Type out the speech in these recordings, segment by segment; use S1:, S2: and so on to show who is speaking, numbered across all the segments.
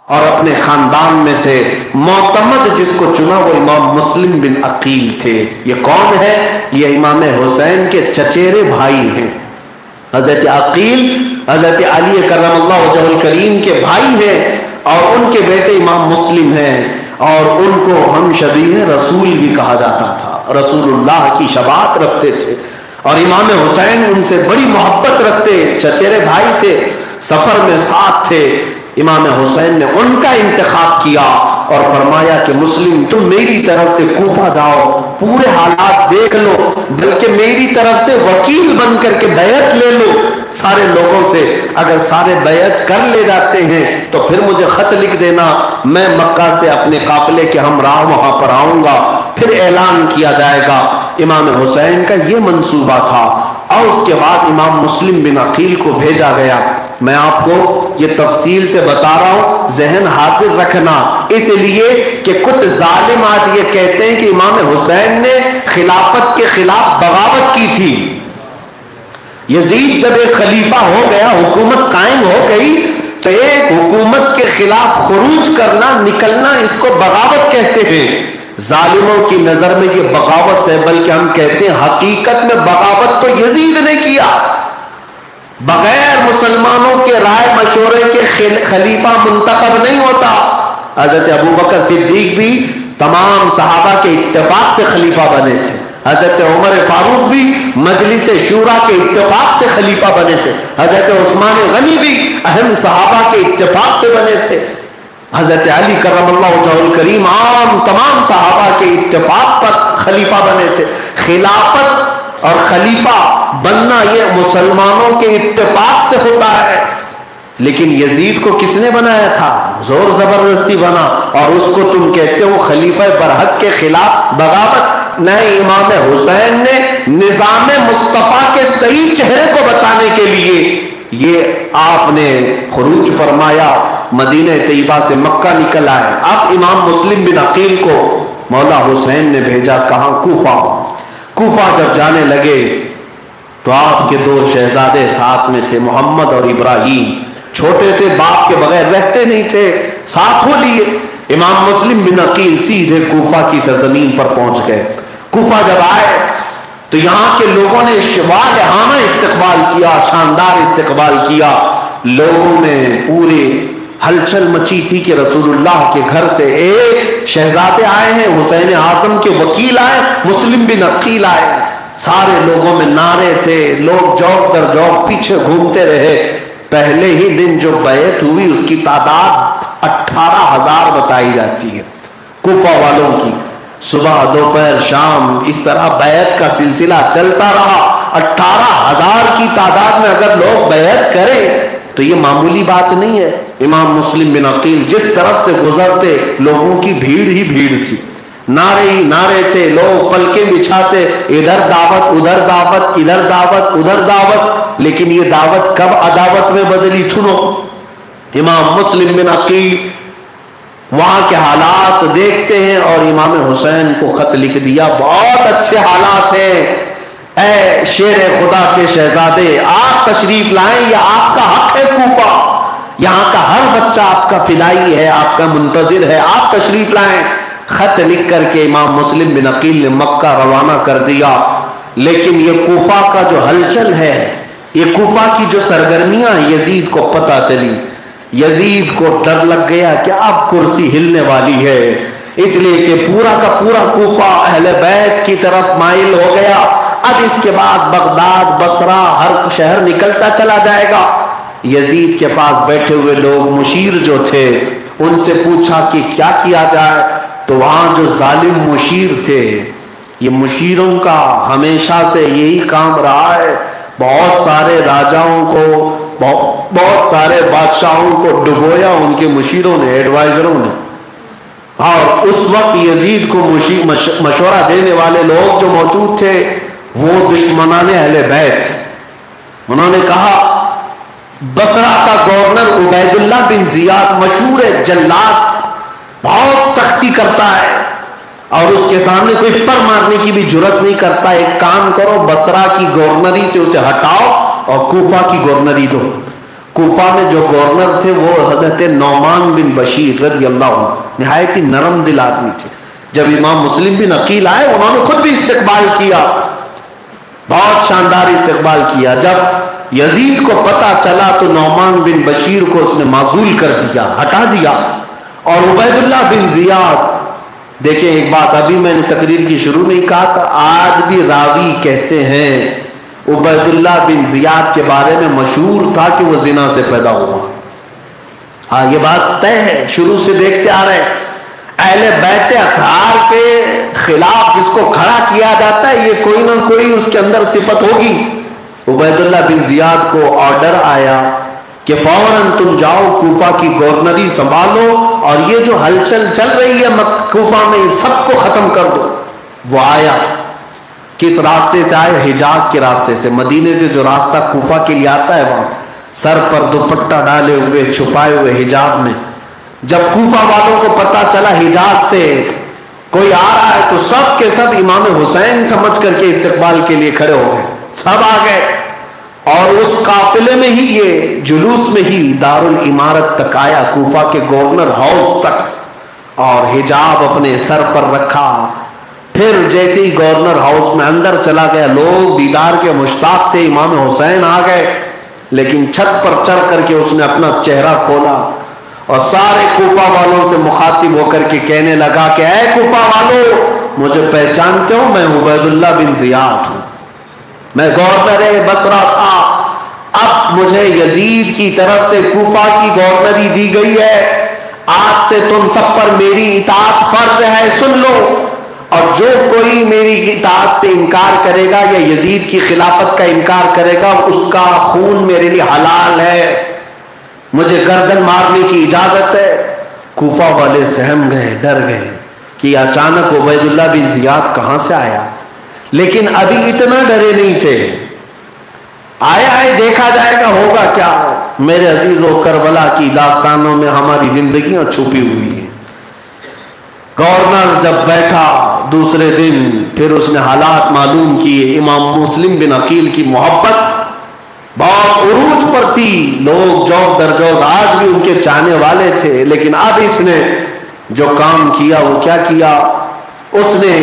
S1: اور اپنے خاندان میں سے معتمد جس کو چنا وہ امام مسلم بن عقیل تھے۔ یہ کون ہے؟ یہ امام حسین کے چچیرے بھائی ہیں۔ حضرت عقیل حضرت علی کرم اللہ وجہہ الکریم کے بھائی ہیں اور ان کے بیٹے امام مسلم ہیں، اور ان کو ہم شبیہ رسول بھی کہا جاتا تھا، رسول اللہ کی شباہت رکھتے تھے، اور امام حسین ان سے بڑی محبت رکھتے، چچیرے بھائی تھے، سفر میں ساتھ تھے۔ امام حسین نے ان کا انتخاب کیا اور فرمایا کہ مسلم تم میری طرف سے کوفہ جاؤ، پورے حالات دیکھ لو، بلکہ میری طرف سے وکیل بن کر کے بیعت لے لو سارے لوگوں سے، اگر سارے بیعت کر لے جاتے ہیں تو پھر مجھے خط لکھ دینا، میں مکہ سے اپنے قافلے کے ہمراہ وہاں پر آؤں گا، پھر اعلان کیا جائے گا۔ امام حسین کا یہ منصوبہ تھا، اور اس کے بعد امام مسلم بن عقیل کو بھیجا گیا۔ میں آپ کو یہ تفصیل سے بتا رہا ہوں، ذہن حاضر رکھنا، اس لیے کہ کچھ ظالم آج یہ کہتے ہیں کہ امام حسین نے خلافت کے خلاف بغاوت کی تھی۔ یزید جب ایک خلیفہ ہو گیا، حکومت قائم ہو گئی، تو ایک حکومت کے خلاف خروج کرنا، نکلنا، اس کو بغاوت کہتے ہیں۔ ظالموں کی نظر میں یہ بغاوت ہے، بلکہ ہم کہتے ہیں حقیقت میں بغاوت تو یزید نے کیا۔ بغیر مسلمانوں کے رائے مشورے کے خلیفہ منتخب نہیں ہوتا۔ حضرت ابوبکر صدیق بھی تمام صحابہ کے اتفاق سے خلیفہ بنے تھے، حضرت عمر فاروق بھی مجلس شورا کے اتفاق سے خلیفہ بنے تھے، حضرت عثمان غنی بھی اہم صحابہ کے اتفاق سے بنے تھے، حضرت علی کرم اللہ وجہہ الکریم عام تمام صحابہ کے اتفاق پر خلیفہ بنے تھے۔ خلافت اور خلیفہ بننا یہ مسلمانوں کے اتفاق سے ہوتا ہے، لیکن یزید کو کس نے بنایا تھا؟ زور زبردستی بنا، اور اس کو تم کہتے ہو خلیفہ برحق کے خلاف بغاوت؟ نہیں، امام حسین نے نظام مصطفیٰ کے صحیح چہرے کو بتانے کے لیے یہ آپ نے خروج فرمایا، مدینہ طیبہ سے مکہ نکل آئے۔ اب امام مسلم بن عقیل کو مولا حسین نے بھیجا کہاں؟ کوفہ۔ کوفہ جب جانے لگے تو آپ کے دو شہزادے ساتھ میں تھے، محمد اور ابراہیم، چھوٹے تھے، باپ کے بغیر رہتے نہیں تھے، ساتھ ہو لیے۔ امام مسلم بن عقیل سیدھے کوفہ کی سرزمین پر پہنچ گئے۔ کوفہ جب آئے تو یہاں کے لوگوں نے والہانہ استقبال کیا، شاندار استقبال کیا، لوگوں میں پورے ہلچل مچی تھی کہ رسول اللہ کے گھر سے ایک شہزادے آئے ہیں، حسین اعظم کے وکیل آئے، مسلم بن عقیل آئے۔ سارے لوگوں میں نعرے تھے، لوگ جوق در جوق پیچھے گھومتے رہے۔ پہلے ہی دن جو بیعت ہوئی اس کی تعداد 18,000 بتائی جاتی ہے کوفہ والوں کی۔ صبح دوپہر شام اس طرح بیعت کا سلسلہ چلتا رہا۔ 18,000 کی تعداد میں اگر لوگ بیعت کریں تو یہ معمولی بات نہیں ہے۔ امام مسلم بن عقیل جس طرف سے گزرتے لوگوں کی بھیڑ ہی بھیڑ تھی، نعرے ہی نعرے تھے، لوگ پلکیں بچھاتے، ادھر دعوت ادھر دعوت، ادھر دعوت ادھر دعوت، لیکن یہ دعوت کب عداوت میں بدلی؟ سنو، امام مسلم بن عقیل وہاں کے حالات دیکھتے ہیں اور امام حسین کو خط لکھ دیا، بہت اچھے حالات ہیں، اے شیر خدا کے شہزادے آپ تشریف لائیں، یہ آپ کا حق ہے، کوفہ یہاں کا ہر بچہ آپ کا فدائی ہے، آپ کا منتظر ہے، آپ تشریف لائیں۔ خط لکھ کر کے امام مسلم بن عقیل نے مکہ روانہ کر دیا۔ لیکن یہ کوفہ کا جو ہلچل ہے، یہ کوفہ کی جو سرگرمیاں یزید کو پتہ چلی، یزید کو ڈر لگ گیا کہ اب کرسی ہلنے والی ہے، اس لیے کہ پورا کا پورا کوفہ اہل بیت کی طرف مائل ہو گیا۔ اب اس کے بعد بغداد، بصرہ، ہر شہر نکلتا چلا جائے گا۔ یزید کے پاس بیٹھے ہوئے لوگ مشیر جو تھے ان سے پوچھا کہ کیا کیا جائے، تو وہاں جو ظالم مشیر تھے، یہ مشیروں کا ہمیشہ سے یہی کام رہا ہے، بہت سارے راجاؤں کو، بہت سارے بادشاہوں کو ڈبویا ان کے مشیروں نے، ایڈوائزروں نے۔ اور اس وقت یزید کو مشورہ دینے والے لوگ جو موجود تھے وہ دشمنان اہل بیت، انہوں نے کہا بصرہ کا گورنر عبید اللہ بن زیاد مشہور جلاد، بہت سختی کرتا ہے اور اس کے سامنے کوئی پر مارنے کی بھی جرت نہیں کرتا، ایک کام کرو بصرہ کی گورنری سے اسے ہٹاؤ اور کوفہ کی گورنری دو۔ کوفہ میں جو گورنر تھے وہ حضرت نعمان بن بشیر رضی اللہ عنہ، نہایت ہی نرم دل آدمی تھے. جب امام مسلم بن عقیل آئے انہوں نے خود بھی استقبال کیا، بہت شاندار استقبال کیا. جب یزید کو پتا چلا تو نعمان بن بشیر کو اس نے معزول کر دیا، ہٹا دیا. اور عبید اللہ بن زیاد، دیکھیں ایک بات ابھی میں نے تقریر کی شروع میں ہی کہا تھا، آج بھی راوی کہتے ہیں عبید اللہ بن زیاد کے بارے میں مشہور تھا کہ وہ زنا سے پیدا ہوا. ہاں یہ بات طے ہے، شروع سے دیکھتے آ رہے ہیں. اہل بیت اطہار کے خلاف جس کو کھڑا کیا جاتا ہے یہ کوئی نہ کوئی اس کے اندر صفت ہوگی. عبید اللہ بن زیاد کو آرڈر آیا کہ فوراً تم جاؤ کوفہ کی گورنری سنبھالو اور یہ جو ہلچل چل رہی ہے کوفہ میں سب کو ختم کر دو. وہ آیا، کس راستے سے آئے؟ حجاز کے راستے سے. مدینے سے جو راستہ کوفہ کے لیے آتا ہے وہاں سر پر دوپٹہ ڈالے ہوئے چھپائے ہوئے حجاب میں. جب کوفہ والوں کو پتا چلا حجاز سے کوئی آ رہا ہے تو سب کے سب امام حسین سمجھ کر کے استقبال کے لیے کھڑے ہو گئے، سب آ گئے. اور اس قافلے میں ہی یہ جلوس میں ہی دارالامارت تک آیا، کوفہ کے گورنر ہاؤس تک، اور حجاب اپنے سر پر رکھا. پھر جیسے ہی گورنر ہاؤس میں اندر چلا گیا، لوگ دیدار کے مشتاق تھے، امام حسین آ گئے. لیکن چھت پر چڑھ کر کے اس نے اپنا چہرہ کھولا اور سارے کوفہ والوں سے مخاطب ہو کر کے کہنے لگا کہ اے کوفہ والوں، مجھے پہچانتے ہو؟ میں عبید اللہ بن زیاد ہوں، میں گورنر بصرہ تھا. اب مجھے یزید کی طرف سے کوفہ کی گورنری دی گئی ہے، آج سے تم سب پر میری اطاعت فرض ہے، سن لو. اور جو کوئی میری اطاعت سے انکار کرے گا یا یزید کی خلافت کا انکار کرے گا اس کا خون میرے لیے حلال ہے، مجھے گردن مارنے کی اجازت ہے. کوفہ والے سہم گئے، ڈر گئے کہ اچانک عبید اللہ بن زیاد کہاں سے آیا. لیکن ابھی اتنا ڈرے نہیں تھے، آیا ہے دیکھا جائے گا ہوگا کیا. میرے عزیزو، کربلا کی داستانوں میں ہماری زندگیاں چھپی ہوئی ہیں. گورنر جب بیٹھا دوسرے دن پھر اس نے حالات معلوم کیے. امام مسلم بن عقیل کی محبت بہت عروج پر تھی، لوگ جوق در جوق آج بھی ان کے چاہنے والے تھے. لیکن اب اس نے جو کام کیا وہ کیا کیا، اس نے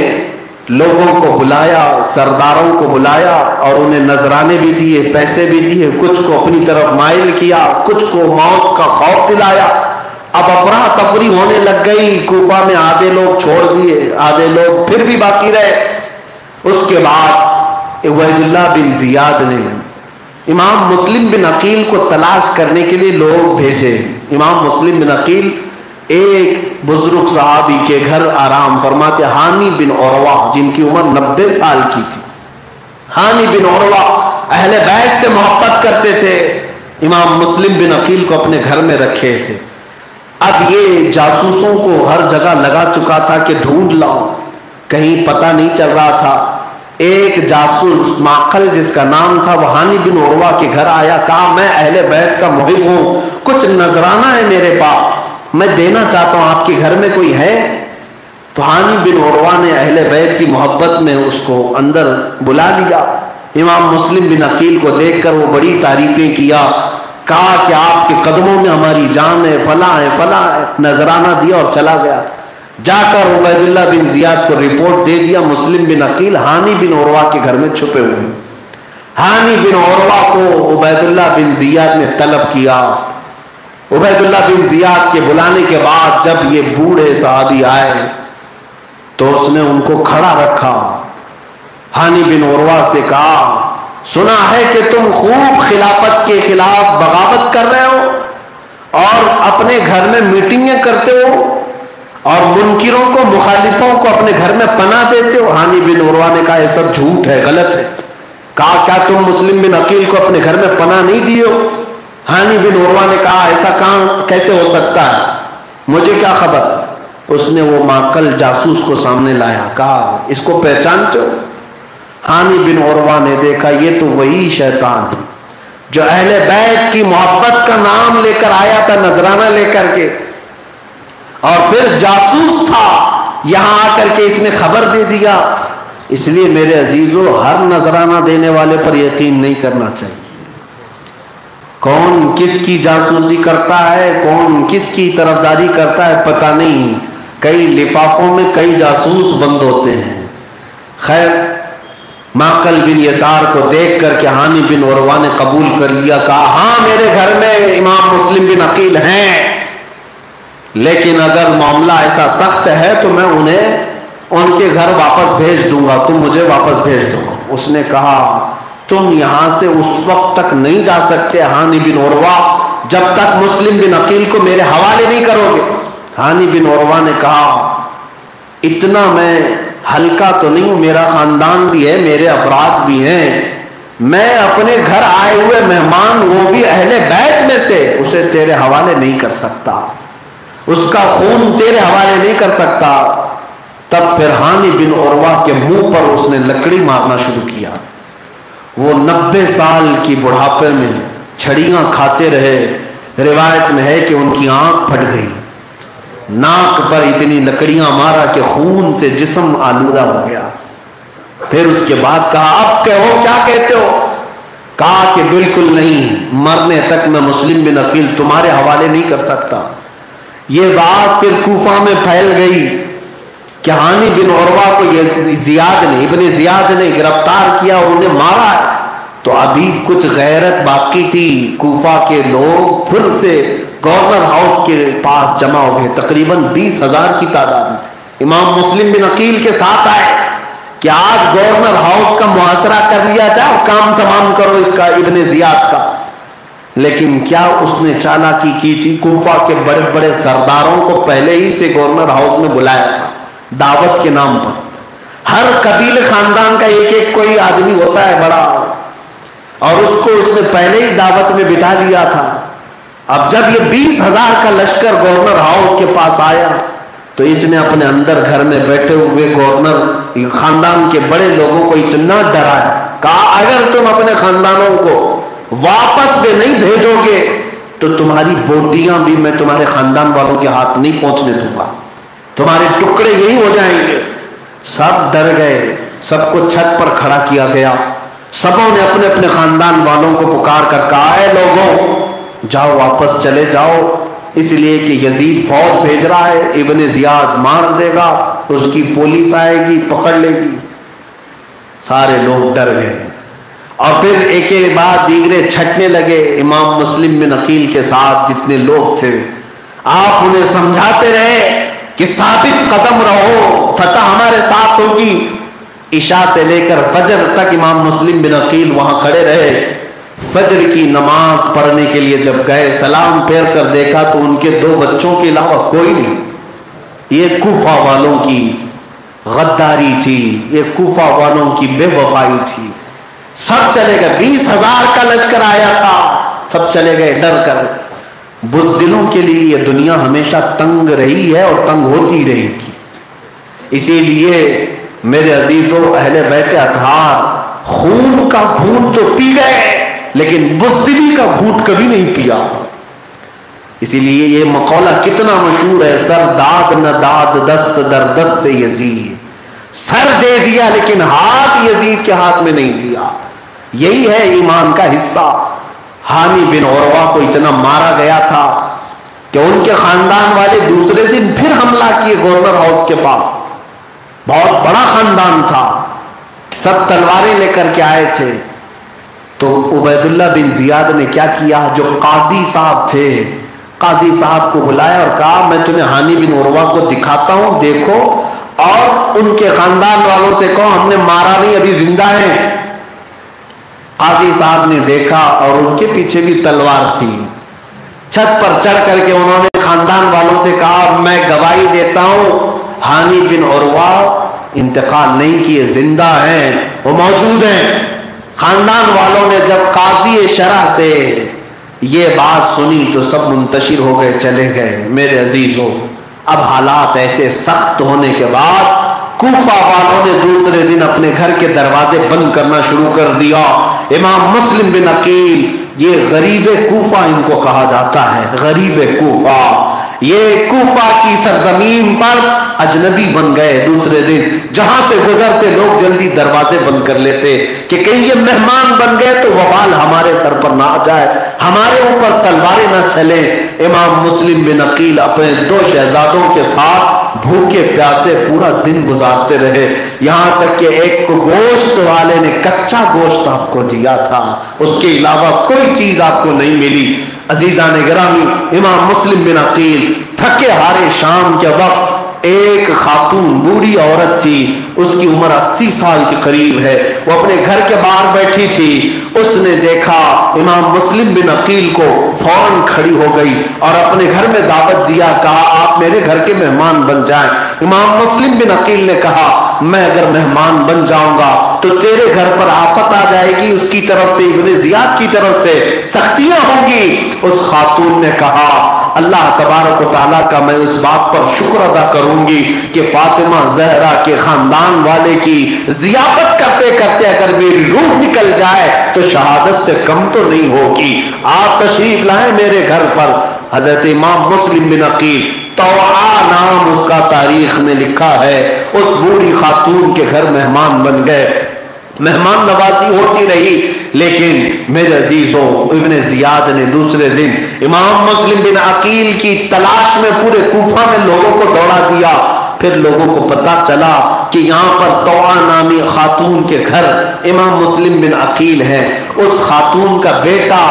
S1: لوگوں کو بلایا، سرداروں کو بلایا اور انہیں نذرانے بھی دیے، پیسے بھی دیے، کچھ کو اپنی طرف مائل کیا، کچھ کو موت کا خوف دلایا. اب افراتفری ہونے لگ گئی، کوفہ میں آدھے لوگ چھوڑ دیے، آدھے لوگ پھر بھی باقی رہے. اس کے بعد عبید اللہ بن زیاد نے امام مسلم بن عقیل کو تلاش کرنے کے لیے لوگ بھیجے. امام مسلم بن عقیل ایک بزرگ صحابی کے گھر آرام فرماتے، ہانی بن عروہ، جن کی عمر 90 سال کی تھی. ہانی بن عروہ اہل بیت سے محبت کرتے تھے، امام مسلم بن عقیل کو اپنے گھر میں رکھے تھے. اب یہ جاسوسوں کو ہر جگہ لگا چکا تھا کہ ڈھونڈ لاؤ، کہیں پتہ نہیں چل رہا تھا. ایک جاسوس معقل جس کا نام تھا وہ ہانی بن عروہ کے گھر آیا، کہا میں اہل بیت کا محب ہوں، کچھ نذرانہ ہے میرے پاس، میں دینا چاہتا ہوں، آپ کے گھر میں کوئی ہے؟ تو ہانی بن عروہ نے اہل بیت کی محبت میں اس کو اندر بلا لیا. امام مسلم بن عقیل کو دیکھ کر وہ بڑی تعریفیں کیا، کہا کہ آپ کے قدموں میں ہماری جان ہے، فلاں ہے فلاں ہے، نذرانہ دیا اور چلا گیا. جا کر عبید اللہ بن زیاد کو رپورٹ دے دیا، مسلم بن عقیل ہانی بن عروہ کے گھر میں چھپے ہوئے. ہانی بن عروہ کو عبید اللہ بن زیاد نے طلب کیا. عبید اللہ بن زیاد کے بلانے کے بعد جب یہ بوڑھے صحابی آئے تو اس نے ان کو کھڑا رکھا. ہانی بن عروہ سے کہا، سنا ہے کہ تم خوب خلافت کے خلاف بغاوت کر رہے ہو اور اپنے گھر میں میٹنگیں کرتے ہو اور منکروں کو، مخالفوں کو اپنے گھر میں پناہ دیتے ہو. ہانی بن عروہ نے کہا یہ سب جھوٹ ہے، غلط ہے. کہا کیا تم مسلم بن عقیل کو اپنے گھر میں پناہ نہیں دیے ہو؟ ہانی بن عروہ نے کہا ایسا کہاں کیسے ہو سکتا ہے، مجھے کیا خبر. اس نے وہ معقل جاسوس کو سامنے لایا، کہا اس کو پہچانتے ہو؟ ہانی بن عروہ نے دیکھا یہ تو وہی شیطان ہے جو اہل بیت کی محبت کا نام لے کر آیا تھا نذرانہ لے کر کے، اور پھر جاسوس تھا، یہاں آ کر کے اس نے خبر دے دیا. اس لیے میرے عزیزو، ہر نذرانہ دینے والے پر یقین نہیں کرنا چاہیے. کون کس کی جاسوسی کرتا ہے، کون کس کی طرفداری کرتا ہے پتہ نہیں، کئی لفافوں میں کئی جاسوس بند ہوتے ہیں۔ خیر معقل بن یسار کو دیکھ کر کے ہانی بن عروہ نے قبول کر لیا، کہا ہاں میرے گھر میں امام مسلم بن عقیل ہیں، لیکن اگر معاملہ ایسا سخت ہے تو میں انہیں ان کے گھر واپس بھیج دوں گا، تم مجھے واپس بھیج دو۔ اس نے کہا تم یہاں سے اس وقت تک نہیں جا سکتے ہانی بن عروہ جب تک مسلم بن عقیل کو میرے حوالے نہیں کرو گے۔ ہانی بن عروہ نے کہا اتنا میں ہلکا تو نہیں ہوں، میرا خاندان بھی ہے، میرے افراد بھی ہیں، میں اپنے گھر آئے ہوئے مہمان وہ بھی اہل بیت میں سے اسے تیرے حوالے نہیں کر سکتا، اس کا خون تیرے حوالے نہیں کر سکتا۔ تب پھر ہانی بن عروہ کے منہ پر اس نے لکڑی مارنا شروع کیا۔ وہ 90 سال کی بڑھاپے میں چھڑیاں کھاتے رہے، روایت میں ہے کہ ان کی آنکھ پھٹ گئی، ناک پر اتنی لکڑیاں مارا کہ خون سے جسم آلودہ ہو گیا۔ پھر اس کے بعد کہا اب کہو کیا کہتے ہو؟ کہا کہ بالکل نہیں، مرنے تک میں مسلم بن عقیل تمہارے حوالے نہیں کر سکتا۔ یہ بات پھر کوفہ میں پھیل گئی کہ ہانی بن عروہ کو ابن زیاد نے گرفتار کیا اور انہیں مارا ہے۔ تو ابھی کچھ غیرت باقی تھی، کوفہ کے لوگ پھر سے گورنر ہاؤس کے پاس جمع ہو گئے، تقریباً 20,000 کی تعداد میں امام مسلم بن عقیل کے ساتھ آئے کہ آج گورنر ہاؤس کا محاصرہ کر لیا جائے اور کام تمام کرو اس کا، ابن زیاد کا۔ لیکن کیا اس نے چالاکی کی تھی، کوفہ کے بڑے بڑے سرداروں کو پہلے ہی سے گورنر ہاؤس میں بلایا تھا دعوت کے نام پر۔ ہر قبیلے خاندان کا ایک ایک کوئی آدمی ہوتا ہے بڑا، اور اس کو اس نے پہلے ہی دعوت میں بٹھا لیا تھا۔ اب جب یہ 20,000 کا لشکر گورنر ہاؤس کے پاس آیا تو اس نے اپنے اندر گھر میں بیٹھے ہوئے گورنر خاندان کے بڑے لوگوں کو اتنا ڈرایا، کہا اگر تم اپنے خاندانوں کو واپس بھی نہیں بھیجو گے تو تمہاری بوٹیاں بھی میں تمہارے خاندان والوں کے ہاتھ نہیں پہنچنے دوں گا، تمہارے ٹکڑے یہی ہو جائیں گے۔ سب ڈر گئے، سب کو چھت پر کھڑا کیا گیا، سبوں نے اپنے اپنے خاندان والوں کو پکار کر کہا اے لوگوں جاؤ واپس چلے جاؤ، اس لیے کہ یزید فوج بھیج رہا ہے، ابن زیاد مار دے گا، اس کی پولیس آئے گی پکڑ لے گی۔ سارے لوگ ڈر گئے اور پھر ایک ایک بعد دیگرے چھٹنے لگے امام مسلم بن عقیل کے ساتھ جتنے لوگ تھے۔ آپ انہیں سمجھاتے رہے کہ ثابت قدم رہو، فتح ہمارے ساتھ ہوگی۔ عشاء سے لے کر فجر تک امام مسلم بن عقیل وہاں کھڑے رہے۔ فجر کی نماز پڑھنے کے لیے جب گئے، سلام پھیر کر دیکھا تو ان کے 2 بچوں کے علاوہ کوئی نہیں۔ یہ کوفہ والوں کی غداری تھی، یہ کوفہ والوں کی بے وفائی تھی۔ سب چلے گئے، 20,000 کا لشکر آیا تھا، سب چلے گئے ڈر کر۔ بزدلوں کے لیے یہ دنیا ہمیشہ تنگ رہی ہے اور تنگ ہوتی رہے گی۔ اسی لیے میرے عزیزوں اہل بیت اطہار خون کا گھونٹ تو پی گئے لیکن بزدلی کا گھونٹ کبھی نہیں پیا۔ اسی لیے یہ مقولہ کتنا مشہور ہے، سر داد نہ داد دست در دست یزید، سر دے دیا لیکن ہاتھ یزید کے ہاتھ میں نہیں دیا۔ یہی ہے ایمان کا حصہ۔ ہانی بن عروہ کو اتنا مارا گیا تھا کہ ان کے خاندان والے دوسرے دن پھر حملہ کیے گورنر ہاؤس کے پاس۔ بہت بڑا خاندان تھا، سب تلواریں لے کر کے آئے تھے۔ تو عبید اللہ بن زیاد نے کیا کیا، جو قاضی صاحب تھے، قاضی صاحب کو بلایا اور کہا میں تمہیں ہانی بن عروہ کو دکھاتا ہوں، دیکھو اور ان کے خاندان والوں سے کہو ہم نے مارا نہیں، ابھی زندہ ہیں۔ قاضی صاحب نے دیکھا اور ان کے پیچھے بھی تلوار تھی۔ چھت پر چڑھ کر کے انہوں نے خاندان والوں سے کہا میں گواہی دیتا ہوں ہانی بن عروہ انتقال نہیں کیے، زندہ ہیں، وہ موجود ہیں۔ خاندان والوں نے جب قاضی شرع سے یہ بات سنی تو سب منتشر ہو گئے، چلے گئے۔ میرے عزیزوں اب حالات ایسے سخت ہونے کے بعد کوفہ والوں نے دوسرے دن اپنے گھر کے دروازے بند کرنا شروع کر دیا۔ امام مسلم بن عقیل یہ غریب کوفہ ان کو کہا جاتا ہے، غریب کوفہ۔ یہ کوفہ کی سرزمین پر اجنبی بن گئے دوسرے دن، جہاں سے گزرتے لوگ جلدی دروازے بند کر لیتے کہ کہیں یہ مہمان بن گئے تو وبال ہمارے سر پر نہ آ جائے، ہمارے اوپر تلواریں نہ چلیں۔ امام مسلم بن عقیل اپنے 2 شہزادوں کے ساتھ بھوکے پیاسے پورا دن گزارتے رہے، یہاں تک کہ ایک گوشت والے نے کچا گوشت آپ کو دیا تھا، اس کے علاوہ کوئی چیز آپ کو نہیں ملی۔ عزیزان گرامی، امام مسلم بن عقیل تھکے ہارے شام کے وقت ایک خاتون بوڑھی عورت تھی، اس کی عمر 80 سال کے قریب ہے، وہ اپنے گھر کے باہر بیٹھی تھی۔ اس نے دیکھا امام مسلم بن عقیل کو، فوراً کھڑی ہو گئی اور اپنے گھر میں دعوت دیا، کہا آپ میرے گھر کے مہمان بن جائیں۔ امام مسلم بن عقیل نے کہا میں اگر مہمان بن جاؤں گا تو تیرے گھر پر آفت آ جائے گی، اس کی طرف سے ابن زیاد کی طرف سے سختیاں ہوں گی۔ اس خاتون نے کہا اللہ تبارک و تعالیٰ کا میں اس بات پر شکر ادا کروں گی کہ فاطمہ زہرا کے خاندان والے کی ضیافت کرتے کرتے اگر میری روح نکل جائے تو شہادت سے کم تو نہیں ہوگی، آپ تشریف لائیں میرے گھر پر۔ حضرت امام مسلم بن عقیل، طوعا نام اس کا تاریخ میں لکھا ہے، اس بوڑھی خاتون کے گھر مہمان بن گئے۔ مہمان نوازی ہوتی رہی، لیکن میرے عزیزوں ابن زیاد نے دوسرے دن امام مسلم بن عقیل کی تلاش میں پورے کوفہ میں لوگوں کو دوڑا دیا۔ پھر لوگوں کو پتا چلا کہ یہاں پر طوعا نامی خاتون کے گھر امام مسلم بن عقیل ہے۔ اس خاتون کا بیٹا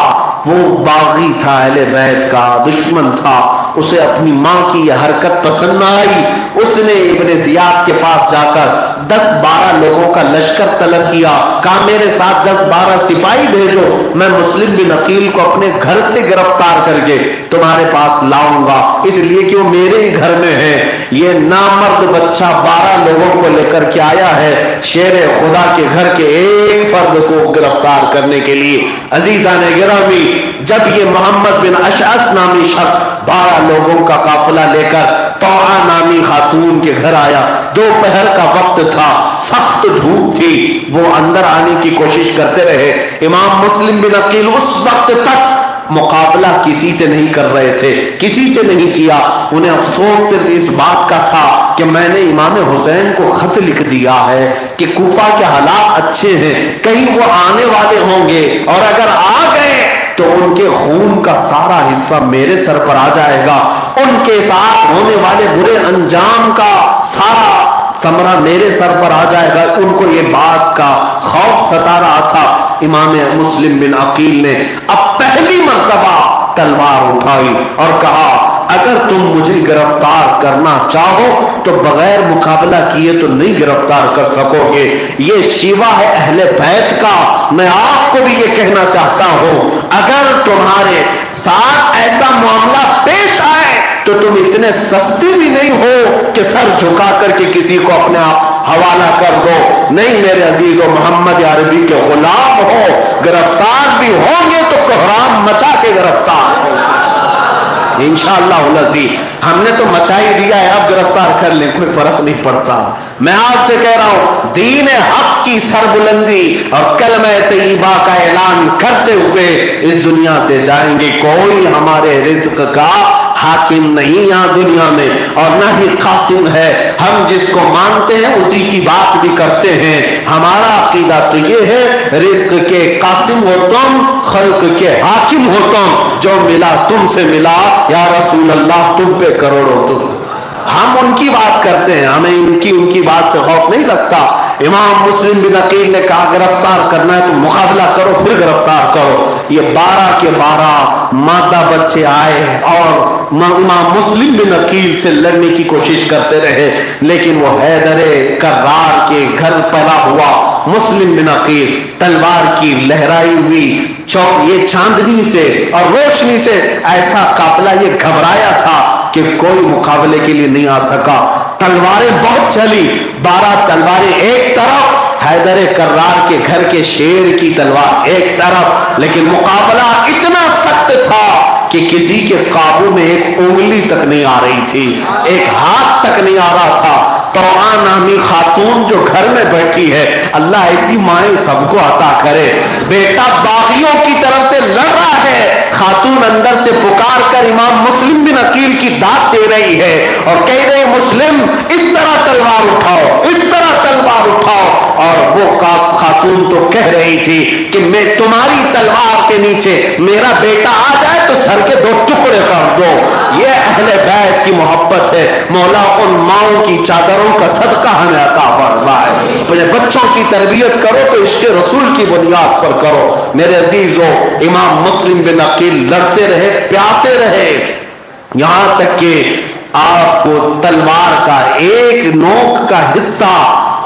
S1: وہ باغی تھا، اہل بیت کا دشمن تھا، اسے اپنی ماں کی یہ حرکت پسند نہ آئی۔ اس نے ابن زیاد کے پاس جا کر 10-12 لوگوں کا لشکر طلب کیا، کہا میرے ساتھ 10-12 سپاہی بھیجو، میں مسلم بن عقیل کو اپنے گھر سے گرفتار کر کے تمہارے پاس لاؤں گا، اس لیے کہ وہ میرے ہی گھر میں ہے۔ یہ نامرد بچہ 12 لوگوں کو لے کر کے آیا ہے شیر خدا کے گھر کے ایک فرد کو گرفتار کرنے کے لیے۔ عزیزان گرامی، جب یہ محمد بن اشعث نامی شخص 12 لوگوں کا قافلہ لے کر طوعا نامی خاتون کے گھر آیا، دوپہر کا وقت تھا، سخت دھوپ تھی، وہ اندر آنے کی کوشش کرتے رہے۔ امام مسلم بن عقیل اس وقت تک مقابلہ کسی سے نہیں کر رہے تھے، کسی سے نہیں کیا۔ انہیں افسوس صرف اس بات کا تھا کہ میں نے امام حسین کو خط لکھ دیا ہے کہ کوفہ کے حالات اچھے ہیں، کہیں وہ آنے والے ہوں گے اور اگر آ گئے تو ان کے خون کا سارا حصہ میرے سر پر آ جائے گا، ان کے ساتھ ہونے والے برے انجام کا سارا ثمرہ میرے سر پر آ جائے گا۔ ان کو یہ بات کا خوف ستا رہا تھا۔ امام مسلم بن عقیل نے اب پہلی مرتبہ تلوار اٹھائی اور کہا اگر تم مجھے گرفتار کرنا چاہو تو بغیر مقابلہ کیے تو نہیں گرفتار کر سکو گے، یہ شیوا ہے اہل بیت کا۔ میں آپ کو بھی یہ کہنا چاہتا ہوں اگر تمہارے ساتھ ایسا معاملہ پیش آئے تو تم اتنے سستے بھی نہیں ہو کہ سر جھکا کر کے کسی کو اپنے آپ حوالہ کر دو، نہیں میرے عزیزو، محمد عربی کے غلام ہو، گرفتار بھی ہوں گے تو کوہرام مچا کے گرفتار ہو انشاءاللہ العزیز۔ ہم نے تو مچا ہی دیا ہے، اب گرفتار کر لیں کوئی فرق نہیں پڑتا۔ میں آپ سے کہہ رہا ہوں دین حق کی سربلندی اور کلمہ طیبہ کا اعلان کرتے ہوئے اس دنیا سے جائیں گے۔ کوئی ہمارے رزق کا حاکم نہیں یہاں دنیا میں اور نہ ہی قاسم ہے، ہم جس کو مانتے ہیں اسی کی بات بھی کرتے ہیں۔ ہمارا عقیدہ تو یہ ہے رزق کے قاسم ہو تم، خلق کے حاکم ہو تم، جو ملا تم سے ملا یا رسول اللہ تم پہ کروڑوں تم۔ ہم ان کی بات کرتے ہیں، ہمیں ان کی بات سے خوف نہیں لگتا۔ امام مسلم بن عقیل نے کہا گرفتار کرنا ہے تو مقابلہ کرو پھر گرفتار کرو۔ یہ 12 کے 12 مادہ بچے آئے اور امام مسلم بن عقیل سے لڑنے کی کوشش کرتے رہے، لیکن وہ حیدر کرار کے گھر پیدا ہوا مسلم بن عقیل تلوار کی لہرائی ہوئی یہ چاندنی سے اور روشنی سے ایسا قافلہ یہ گھبرایا تھا کہ کوئی مقابلے کے لیے نہیں آ سکا۔ تلواریں بہت چلی، 12 تلواریں ایک طرف، حیدر کرار کے گھر کے شیر کی تلوار ایک طرف، لیکن مقابلہ اتنا سخت تھا کہ کسی کے قابو میں ایک انگلی تک نہیں آ رہی تھی، ایک ہاتھ تک نہیں آ رہا تھا۔ توعا نامی خاتون جو گھر میں بیٹھی ہے، اللہ ایسی مائیں سب کو عطا کرے۔ بیٹا باغیوں کی طرف سے لڑ رہا ہے، خاتون اندر سے پکار کر امام مسلم بن عقیل کی داد دے رہی ہے اور کہہ رہی مسلم اس طرح تلوار اٹھاؤ، اس طرح تلوار اٹھاؤ۔ اور وہ خاتون تو کہہ رہی تھی کہ میں تمہاری تلوار کے نیچے میرا بیٹا آ جائے تو سر کے 2 ٹکڑے کر دو۔ یہ اہل بیت کی محبت ہے۔ مولا ان ماؤں کی چادروں کا صدقہ ہمیں عطا فرمائے۔ اپنے بچوں کی تربیت کرو تو عشق رسول کی بنیاد پر کرو۔ میرے عزیزو، امام مسلم بن عقیل لڑتے رہے، پیاسے رہے، یہاں تک کہ آپ کو تلوار کا ایک نوک کا حصہ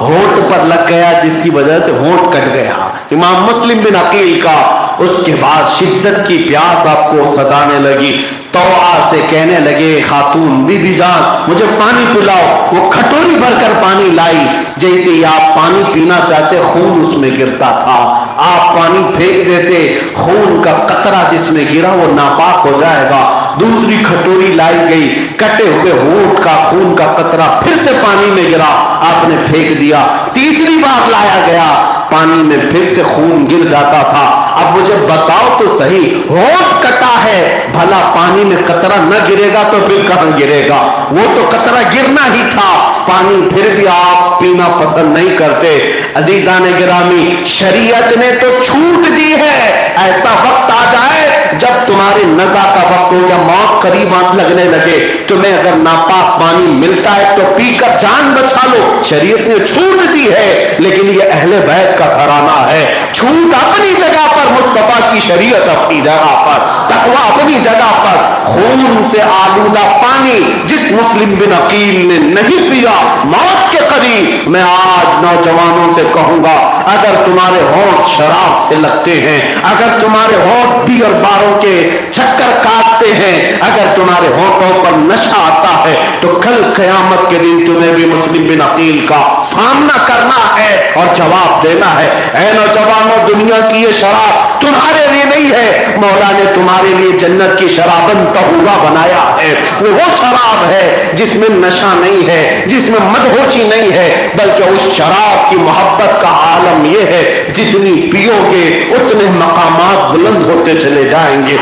S1: ہونٹ پر لگ گیا، جس کی وجہ سے ہونٹ کٹ گیا امام مسلم بن عقیل کا۔ اس کے بعد شدت کی پیاس آپ کو ستانے لگی، توعا سے کہنے لگے خاتون بی بی جان مجھے پانی پلاؤ۔ وہ کھٹوری بھر کر پانی لائی، جیسے ہی آپ پانی پینا چاہتے خون اس میں گرتا تھا، آپ پانی پھینک دیتے، خون کا قطرہ جس میں گرا وہ ناپاک ہو جائے گا۔ دوسری کھٹوری لائی گئی، کٹے ہوئے ہونٹ کا خون کا قطرہ پھر سے پانی میں گرا، آپ نے پھینک دیا۔ تیسری بار لایا گیا، پانی میں پھر سے خون گر جاتا تھا۔ اب مجھے بتاؤ تو صحیح، ہونٹ کٹا ہے، بھلا پانی میں قطرہ نہ گرے گا تو پھر کہاں گرے گا؟ وہ تو قطرہ گرنا ہی تھا، پانی پھر بھی آپ پینا پسند نہیں کرتے۔ عزیزان گرامی، شریعت نے تو چھوٹ دی ہے، ایسا وقت آ جائے جب تمہارے نزا کا وقت ہو یا موت قریب لگنے لگے، تمہیں اگر ناپاک پانی ملتا ہے تو پی کر جان بچا لو، شریعت نے چھوٹ دی ہے۔ لیکن یہ اہل بیت کا گھرانہ ہے، چھوٹ اپنی جگہ پر، مصطفیٰ کی شریعت اپنی جگہ پر، تقویٰ اپنی جگہ پر۔ خون سے آلودہ پانی جس مسلم بن عقیل نے نہیں پیا، موت کے قریب، میں آج نوجوانوں سے کہوں گا اگر تمہارے ہونٹ شراب سے لگتے ہیں، اگر تمہارے ہونٹ بیئر باروں کے چکر کاٹتے ہیں، اگر تمہارے ہونٹوں پر نشہ آتا ہے تو کل قیامت کے دن تمہیں بھی مسلم بن عقیل کا سامنا کرنا ہے اور جواب دینا ہے۔ اے نوجوانوں، دنیا کی یہ شراب تمہارے لیے نہیں ہے، مولا نے تمہارے لیے جنت کی شرابن طہورا بنایا ہے۔ وہ شراب ہے جس میں نشہ نہیں ہے، جس میں مدہوشی نہیں ہے، بلکہ اس شراب کی محبت کا عالم یہ ہے جتنی پیو گے اتنے مقامات بلند ہوتے چلے جائیں گے۔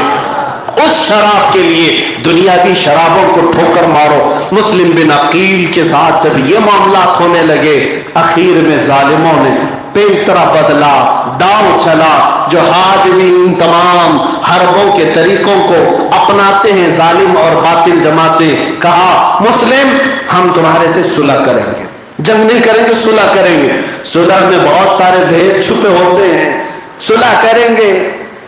S1: اس شراب کے لیے دنیاوی شرابوں کو ٹھوکر مارو۔ مسلم بن عقیل کے ساتھ جب یہ معاملات ہونے لگے، اخیر میں ظالموں نے پینترا بدلا، داؤ چلا، جو آج بھی ان تمام حربوں کے طریقوں کو اپناتے ہیں ظالم اور باطل جماعتیں، کہا مسلم ہم تمہارے سے صلح کریں گے، جنگ نہیں کریں گے، صلح کریں گے۔ صلح میں بہت سارے بھید چھپے ہوتے ہیں، صلح کریں گے۔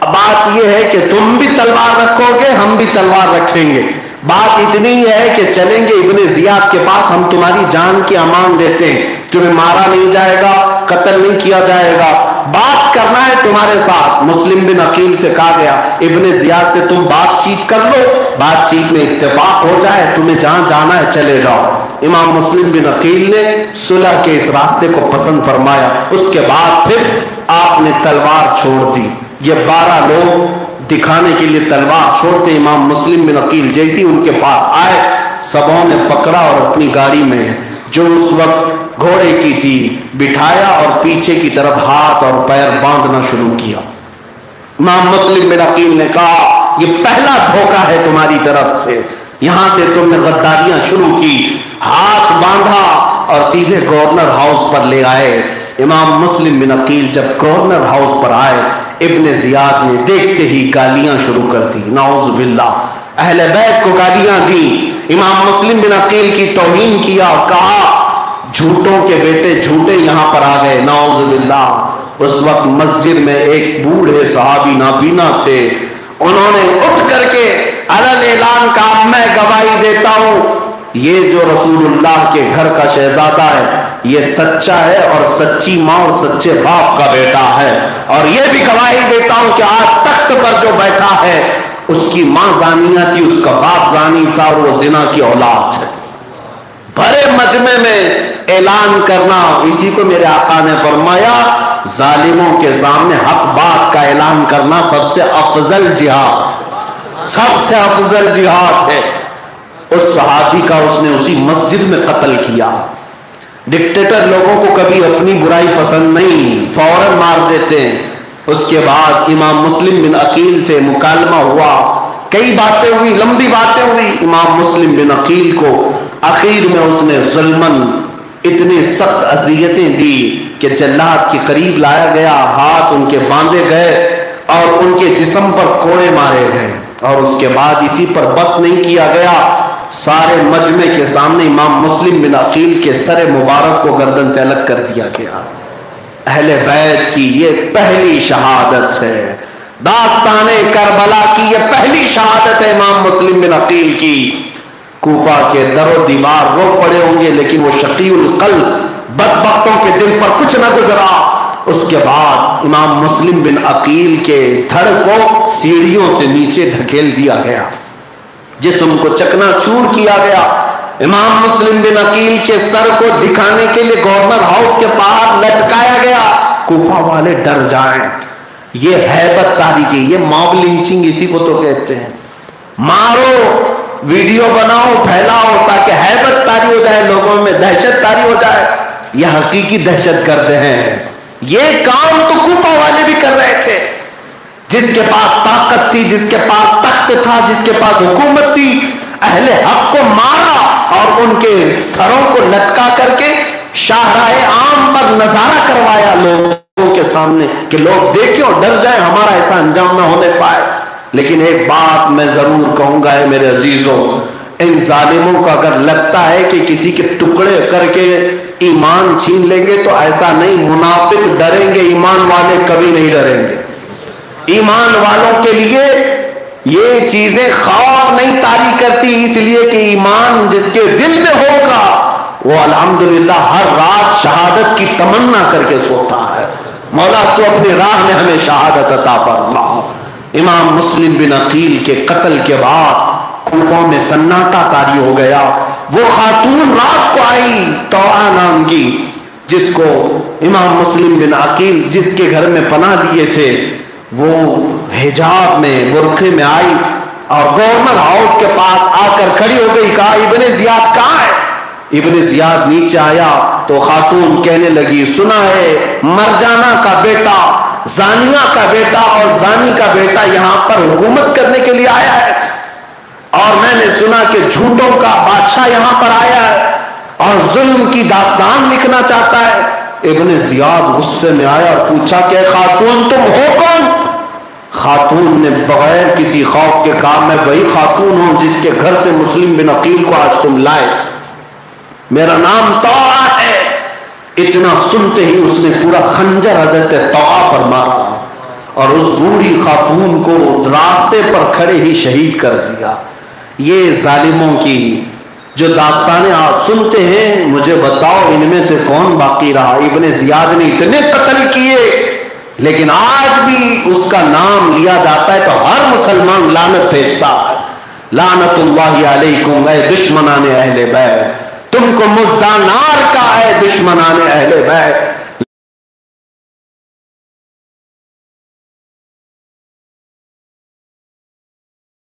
S1: بات یہ ہے کہ تم بھی تلوار رکھو گے، ہم بھی تلوار رکھیں گے۔ بات اتنی ہے کہ چلیں گے ابن زیاد کے پاس، ہم تمہاری جان کی امان دیتے ہیں، تمہیں مارا نہیں جائے گا، قتل نہیں کیا جائے گا، بات کرنا ہے تمہارے ساتھ۔ مسلم بن عقیل سے کہا گیا ابن زیاد سے تم بات چیت کر لو، بات چیت میں اتفاق ہو جائے، تمہیں جہاں جانا ہے چلے جاؤ۔ امام مسلم بن عقیل نے صلح کے اس راستے کو پسند فرمایا۔ اس کے بعد پھر آپ نے تلوار چھوڑ دی۔ یہ 12 لوگ دکھانے کے لیے تلوار چھوڑتے، امام مسلم بن عقیل جیسی ان کے پاس آئے، سبوں نے پکڑا اور اپنی گاڑی میں جو اس وقت گھوڑے کی تھی بٹھایا اور پیچھے کی طرف ہاتھ اور پیر باندھنا شروع کیا۔ امام مسلم بن عقیل نے کہا یہ پہلا دھوکہ ہے تمہاری طرف سے، یہاں سے تم نے غداریاں شروع کی۔ ہاتھ باندھا اور سیدھے گورنر ہاؤس پر لے آئے۔ امام مسلم بن عقیل جب گورنر ہاؤس پر آئے، ابن زیاد نے دیکھتے ہی گالیاں شروع کر دی، نعوذ باللہ، اہل بیت کو گالیاں دی، امام مسلم بن عقیل کی توہین کیا اور کہا جھوٹوں کے بیٹے جھوٹے یہاں پر آ گئے، نعوذ باللہ۔ اس وقت مسجد میں ایک بوڑھے صحابی نابینا تھے، انہوں نے اٹھ کر کے علل اعلان کہا میں گواہی دیتا ہوں یہ جو رسول اللہ کے گھر کا شہزادہ ہے یہ سچا ہے اور سچی ماں اور سچے باپ کا بیٹا ہے، اور یہ بھی گواہی دیتا ہوں کہ آج تخت پر جو بیٹھا ہے اس کی ماں زانیہ تھی، اس کا باپ زانی تھا اور وہ زنا کی اولاد ہے۔ بڑے مجمع میں اعلان کرنا، اسی کو میرے آقا نے فرمایا ظالموں کے سامنے حق بات کا اعلان کرنا سب سے افضل جہاد۔ سب سے افضل جہاد ہے۔ اس صحابی کا اس نے اسی مسجد میں قتل کیا۔ ڈکٹیٹر لوگوں کو کبھی اپنی برائی پسند نہیں، فوراً مار دیتے ہیں۔ اس کے بعد امام مسلم بن عقیل سے مکالمہ ہوا، کئی باتیں ہوئی، لمبی باتیں ہوئی۔ امام مسلم بن عقیل کو آخر میں اس نے ظلماً اتنی سخت اذیتیں دی کہ جلاد کے قریب لایا گیا، ہاتھ ان کے باندھے گئے اور ان کے جسم پر کوڑے مارے گئے۔ اور اس کے بعد اسی پر بس نہیں کیا گیا، سارے مجمع کے سامنے امام مسلم بن عقیل کے سر مبارک کو گردن سے الگ کر دیا گیا۔ اہل بیت کی یہ پہلی شہادت ہے، داستان کربلا کی یہ پہلی شہادت ہے امام مسلم بن عقیل کی۔ کوفہ کے در و دیوار رو پڑے ہوں گے، لیکن وہ شقی القلب بدبختوں کے دل پر کچھ نہ گزرا۔ اس کے بعد امام مسلم بن عقیل کے دھڑ کو سیڑھیوں سے نیچے دھکیل دیا گیا، جسم کو چکنا چور کیا گیا۔ امام مسلم بن عقیل کے سر کو دکھانے کے لیے گورنر ہاؤس کے باہر لٹکایا گیا، کوفہ والے ڈر جائیں۔ یہ ہیبت تاریخی، یہ موب لنچنگ اسی کو تو کہتے ہیں۔ مارو، ویڈیو بناؤ، پھیلاؤ تاکہ ہیبت تاری ہو جائے، لوگوں میں دہشت تاری ہو جائے۔ یہ حقیقی دہشت گرد ہیں۔ یہ کام تو کوفہ والے بھی کر رہے تھے۔ جس کے پاس طاقت تھی، جس کے پاس تخت تھا، جس کے پاس حکومت تھی، اہل حق کو مارا اور ان کے سروں کو لٹکا کر کے شاہراہ عام پر نظارہ کروایا لوگوں کے سامنے کہ لوگ دیکھیں اور ڈر جائیں، ہمارا ایسا انجام نہ ہونے پائے۔ لیکن ایک بات میں ضرور کہوں گا میرے عزیزوں، ان ظالموں کو اگر لگتا ہے کہ کسی کے ٹکڑے کر کے ایمان چھین لیں گے تو ایسا نہیں، منافق ڈریں گے، ایمان والے کبھی نہیں ڈریں گے۔ ایمان والوں کے لیے یہ چیزیں خوف نہیں طاری کرتی، اس لیے کہ ایمان جس کے دل میں ہوگا وہ الحمدللہ ہر رات شہادت کی تمنا کر کے سوتا ہے۔ مولا تو اپنی راہ میں ہمیں شہادت عطا فرما۔ امام مسلم بن عقیل کے قتل کے بعد کوفہ میں سناٹا طاری ہو گیا۔ وہ خاتون رات کو آئی توعا نام کی، جس کو امام مسلم بن عقیل جس کے گھر میں پناہ لیے تھے، وہ حجاب میں برقعے میں آئی اور گورنر ہاؤس کے پاس آ کر کھڑی ہو گئی، کہا ابن زیاد کہاں ہے؟ ابن زیاد نیچے آیا تو خاتون کہنے لگی، سنا ہے مرجانہ کا بیٹا، زانیہ کا بیٹا اور زانی کا بیٹا یہاں پر حکومت کرنے کے لیے آیا ہے، اور میں نے سنا کہ جھوٹوں کا بادشاہ یہاں پر آیا ہے اور ظلم کی داستان لکھنا چاہتا ہے۔ ابن زیاد غصے میں آیا اور پوچھا کہ خاتون تم ہو کون؟ خاتون نے بغیر کسی خوف کے کہا، میں وہی خاتون ہوں جس کے گھر سے مسلم بن عقیل کو آج تم لائے تھے، میرا نام طوعا ہے۔ اتنا سنتے ہی اس نے پورا خنجر حضرت طوعا پر مارا اور اس بوڑھی خاتون کو راستے پر کھڑے ہی شہید کر دیا۔ یہ ظالموں کی جو داستانیں آپ سنتے ہیں، مجھے بتاؤ ان میں سے کون باقی رہا؟ ابن زیاد نے اتنے قتل کیے، لیکن آج بھی اس کا نام لیا جاتا ہے تو ہر مسلمان لعنت بھیجتا ہے۔ لعنت اللہ علیکم اے دشمنان اہل بیت، تم کو مزدانار کا اے دشمنان اہل بیت۔